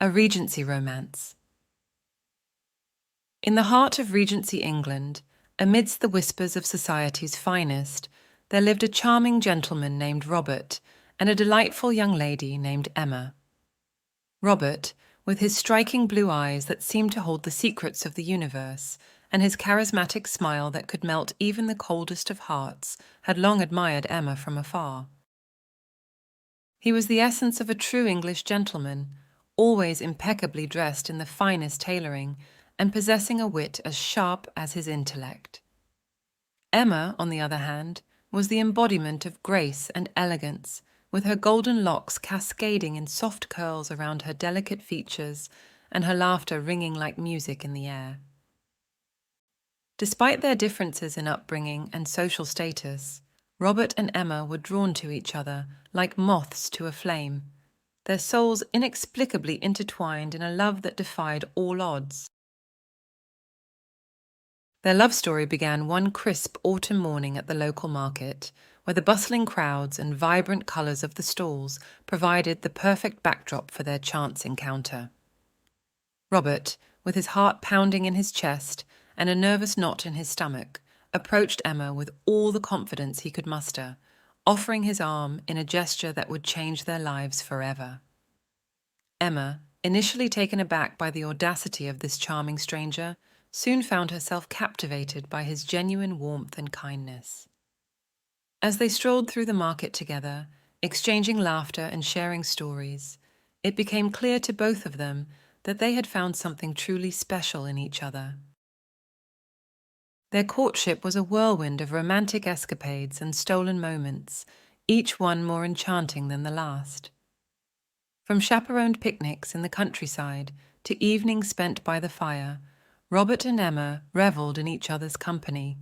A Regency Romance. In the heart of Regency England, amidst the whispers of society's finest, there lived a charming gentleman named Robert and a delightful young lady named Emma. Robert, with his striking blue eyes that seemed to hold the secrets of the universe, and his charismatic smile that could melt even the coldest of hearts, had long admired Emma from afar. He was the essence of a true English gentleman, always impeccably dressed in the finest tailoring, and possessing a wit as sharp as his intellect. Emma, on the other hand, was the embodiment of grace and elegance, with her golden locks cascading in soft curls around her delicate features and her laughter ringing like music in the air. Despite their differences in upbringing and social status, Robert and Emma were drawn to each other like moths to a flame, their souls inexplicably intertwined in a love that defied all odds. Their love story began one crisp autumn morning at the local market, where the bustling crowds and vibrant colours of the stalls provided the perfect backdrop for their chance encounter. Robert, with his heart pounding in his chest and a nervous knot in his stomach, approached Emma with all the confidence he could muster, offering his arm in a gesture that would change their lives forever. Emma, initially taken aback by the audacity of this charming stranger, soon found herself captivated by his genuine warmth and kindness. As they strolled through the market together, exchanging laughter and sharing stories, it became clear to both of them that they had found something truly special in each other. Their courtship was a whirlwind of romantic escapades and stolen moments, each one more enchanting than the last. From chaperoned picnics in the countryside to evenings spent by the fire, Robert and Emma revelled in each other's company,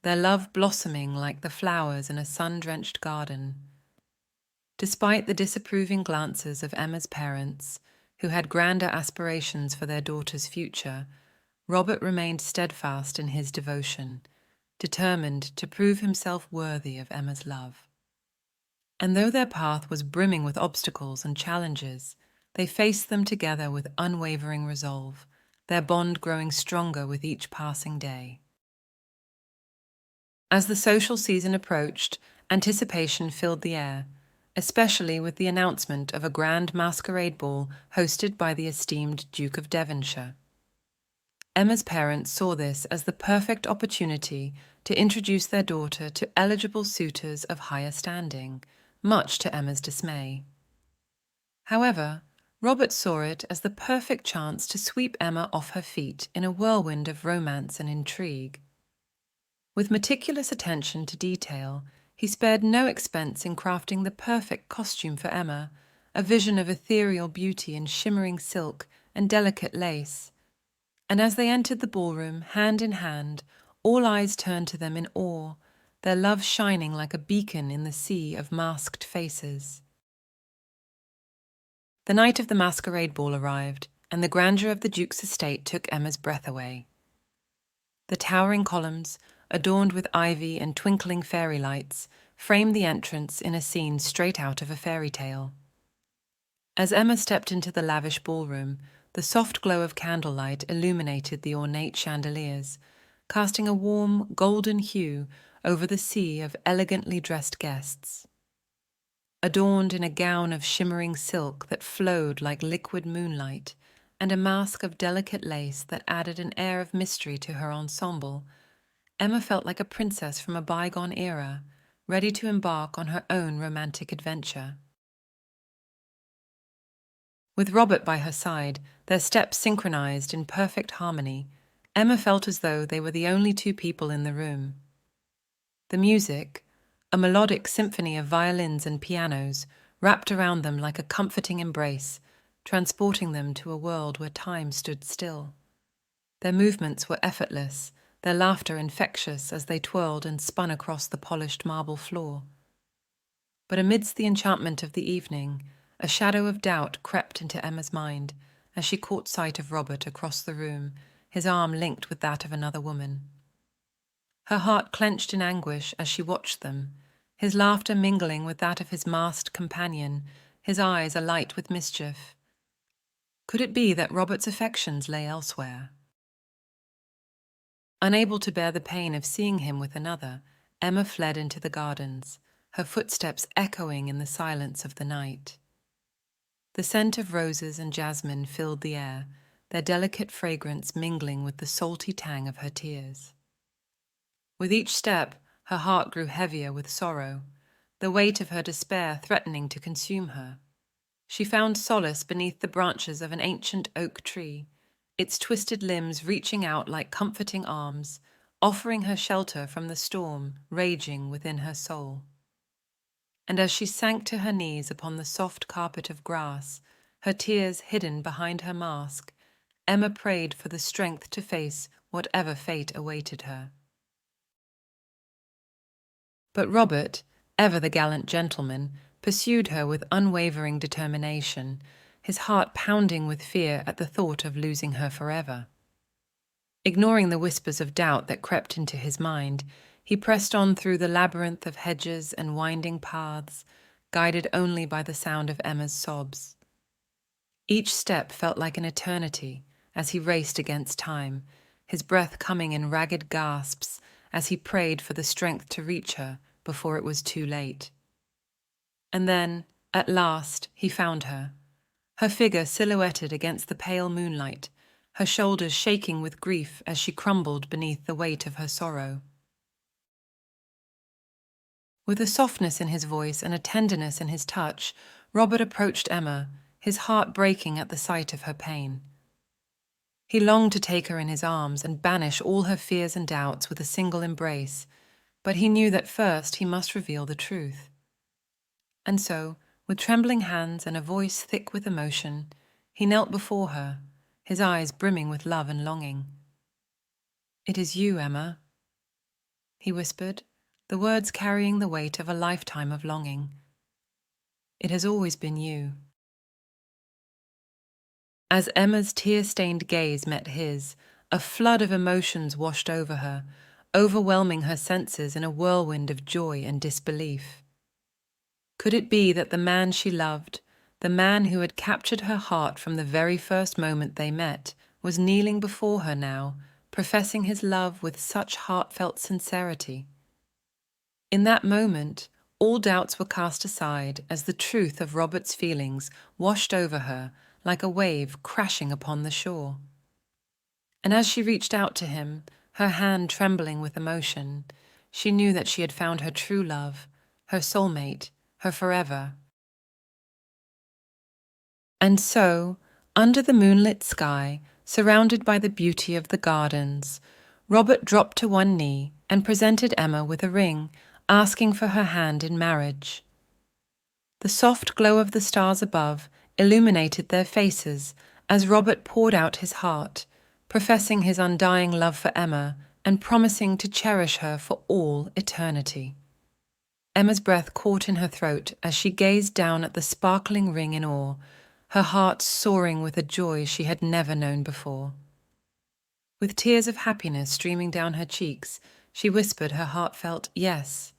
their love blossoming like the flowers in a sun-drenched garden. Despite the disapproving glances of Emma's parents, who had grander aspirations for their daughter's future, Robert remained steadfast in his devotion, determined to prove himself worthy of Emma's love. And though their path was brimming with obstacles and challenges, they faced them together with unwavering resolve, their bond growing stronger with each passing day. As the social season approached, anticipation filled the air, especially with the announcement of a grand masquerade ball hosted by the esteemed Duke of Devonshire. Emma's parents saw this as the perfect opportunity to introduce their daughter to eligible suitors of higher standing, much to Emma's dismay. However, Robert saw it as the perfect chance to sweep Emma off her feet in a whirlwind of romance and intrigue. With meticulous attention to detail, he spared no expense in crafting the perfect costume for Emma, a vision of ethereal beauty in shimmering silk and delicate lace. And as they entered the ballroom, hand in hand, all eyes turned to them in awe, their love shining like a beacon in the sea of masked faces. The night of the masquerade ball arrived, and the grandeur of the Duke's estate took Emma's breath away. The towering columns, adorned with ivy and twinkling fairy lights, framed the entrance in a scene straight out of a fairy tale. As Emma stepped into the lavish ballroom, the soft glow of candlelight illuminated the ornate chandeliers, casting a warm, golden hue over the sea of elegantly dressed guests. Adorned in a gown of shimmering silk that flowed like liquid moonlight, and a mask of delicate lace that added an air of mystery to her ensemble, Emma felt like a princess from a bygone era, ready to embark on her own romantic adventure. With Robert by her side, their steps synchronized in perfect harmony, Emma felt as though they were the only two people in the room. The music, a melodic symphony of violins and pianos, wrapped around them like a comforting embrace, transporting them to a world where time stood still. Their movements were effortless, their laughter infectious as they twirled and spun across the polished marble floor. But amidst the enchantment of the evening, a shadow of doubt crept into Emma's mind as she caught sight of Robert across the room, his arm linked with that of another woman. Her heart clenched in anguish as she watched them, his laughter mingling with that of his masked companion, his eyes alight with mischief. Could it be that Robert's affections lay elsewhere? Unable to bear the pain of seeing him with another, Emma fled into the gardens, her footsteps echoing in the silence of the night. The scent of roses and jasmine filled the air, their delicate fragrance mingling with the salty tang of her tears. With each step, her heart grew heavier with sorrow, the weight of her despair threatening to consume her. She found solace beneath the branches of an ancient oak tree, its twisted limbs reaching out like comforting arms, offering her shelter from the storm raging within her soul. And as she sank to her knees upon the soft carpet of grass, her tears hidden behind her mask, Emma prayed for the strength to face whatever fate awaited her. But Robert, ever the gallant gentleman, pursued her with unwavering determination, his heart pounding with fear at the thought of losing her forever. Ignoring the whispers of doubt that crept into his mind, he pressed on through the labyrinth of hedges and winding paths, guided only by the sound of Emma's sobs. Each step felt like an eternity as he raced against time, his breath coming in ragged gasps as he prayed for the strength to reach her before it was too late. And then, at last, he found her, her figure silhouetted against the pale moonlight, her shoulders shaking with grief as she crumbled beneath the weight of her sorrow. With a softness in his voice and a tenderness in his touch, Robert approached Emma, his heart breaking at the sight of her pain. He longed to take her in his arms and banish all her fears and doubts with a single embrace, but he knew that first he must reveal the truth. And so, with trembling hands and a voice thick with emotion, he knelt before her, his eyes brimming with love and longing. "It is you, Emma," he whispered, the words carrying the weight of a lifetime of longing. "It has always been you." As Emma's tear-stained gaze met his, a flood of emotions washed over her, overwhelming her senses in a whirlwind of joy and disbelief. Could it be that the man she loved, the man who had captured her heart from the very first moment they met, was kneeling before her now, professing his love with such heartfelt sincerity? In that moment, all doubts were cast aside as the truth of Robert's feelings washed over her like a wave crashing upon the shore. And as she reached out to him, her hand trembling with emotion, she knew that she had found her true love, her soulmate, her forever. And so, under the moonlit sky, surrounded by the beauty of the gardens, Robert dropped to one knee and presented Emma with a ring, asking for her hand in marriage. The soft glow of the stars above illuminated their faces as Robert poured out his heart, professing his undying love for Emma and promising to cherish her for all eternity. Emma's breath caught in her throat as she gazed down at the sparkling ring in awe, her heart soaring with a joy she had never known before. With tears of happiness streaming down her cheeks, she whispered her heartfelt yes,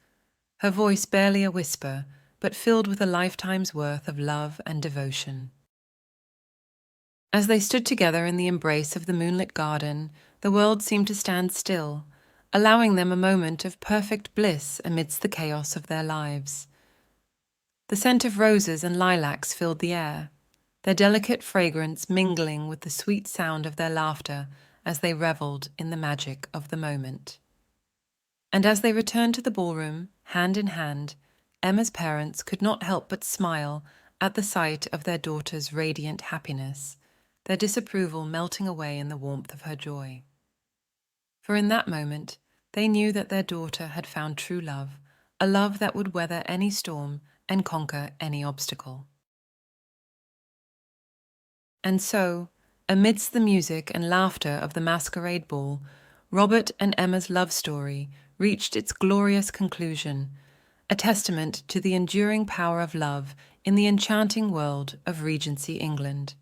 her voice barely a whisper, but filled with a lifetime's worth of love and devotion. As they stood together in the embrace of the moonlit garden, the world seemed to stand still, allowing them a moment of perfect bliss amidst the chaos of their lives. The scent of roses and lilacs filled the air, their delicate fragrance mingling with the sweet sound of their laughter as they revelled in the magic of the moment. And as they returned to the ballroom, hand in hand, Emma's parents could not help but smile at the sight of their daughter's radiant happiness, their disapproval melting away in the warmth of her joy. For in that moment, they knew that their daughter had found true love, a love that would weather any storm and conquer any obstacle. And so, amidst the music and laughter of the masquerade ball, Robert and Emma's love story reached its glorious conclusion, a testament to the enduring power of love in the enchanting world of Regency England.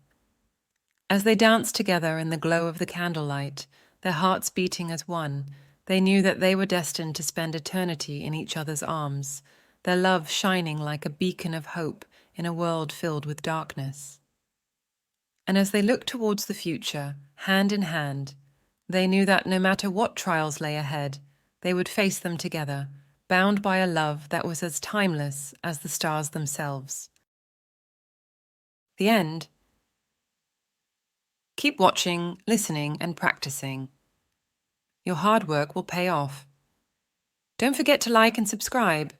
As they danced together in the glow of the candlelight, their hearts beating as one, they knew that they were destined to spend eternity in each other's arms, their love shining like a beacon of hope in a world filled with darkness. And as they looked towards the future, hand in hand, they knew that no matter what trials lay ahead, they would face them together, bound by a love that was as timeless as the stars themselves. The end. Keep watching, listening, and practicing. Your hard work will pay off. Don't forget to like and subscribe.